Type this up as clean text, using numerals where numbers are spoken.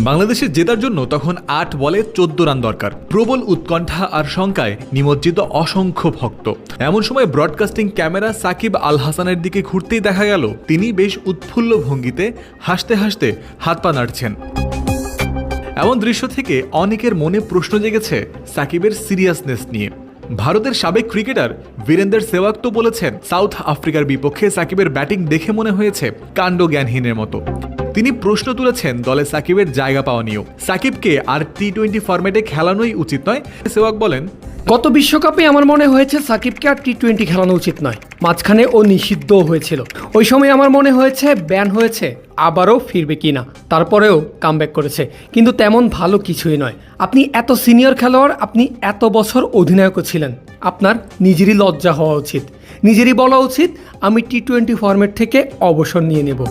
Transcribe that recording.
বাংলাদেশের জেতার জন্য তখন ৮ বলে ১৪ রান দরকার। প্রবল উৎকণ্ঠা আর শঙ্কায় নিমজ্জিত অসংখ্য ভক্ত। এমন সময় ব্রডকাস্টিং ক্যামেরা সাকিব আল হাসানের দিকে ঘুরতেই দেখা গেল তিনি বেশ উৎফুল্ল ভঙ্গিতে হাসতে হাসতে হাত পা নাড়ছেন। এমন দৃশ্য থেকে অনেকের মনে প্রশ্ন জেগেছে সাকিবের সিরিয়াসনেস নিয়ে। ভারতের সাবেক ক্রিকেটার বীরেন্দর সেহবাগ তো বলেছেন সাউথ আফ্রিকার বিপক্ষে সাকিবের ব্যাটিং দেখে মনে হয়েছে কাণ্ডজ্ঞানহীনের মতো। তিনি প্রশ্ন তুলেছেন দলে সাকিবের জায়গা পাওয়া নিয়েও। সাকিবকে আর টি-20 ফরম্যাটে খেলানোই উচিত নয়। সেহবাগ বলেন, গত বিশ্বকাপে আমার মনে হয়েছে সাকিবকে আর টি-20 খেলানো উচিত নয়। মাঝখানে ও নিষিদ্ধও হয়েছিল, ওই সময় আমার মনে হয়েছে ব্যান হয়েছে, আবারও ফিরবে কিনা। তারপরেও কামব্যাক করেছে, কিন্তু তেমন ভালো কিছুই নয়। আপনি এত সিনিয়র খেলোয়াড়, আপনি এত বছর অধিনায়কও ছিলেন, আপনার নিজেরই লজ্জা হওয়া উচিত। নিজেরই বলা উচিত আমি টি-20 ফরম্যাট থেকে অবসর নিয়ে নেব।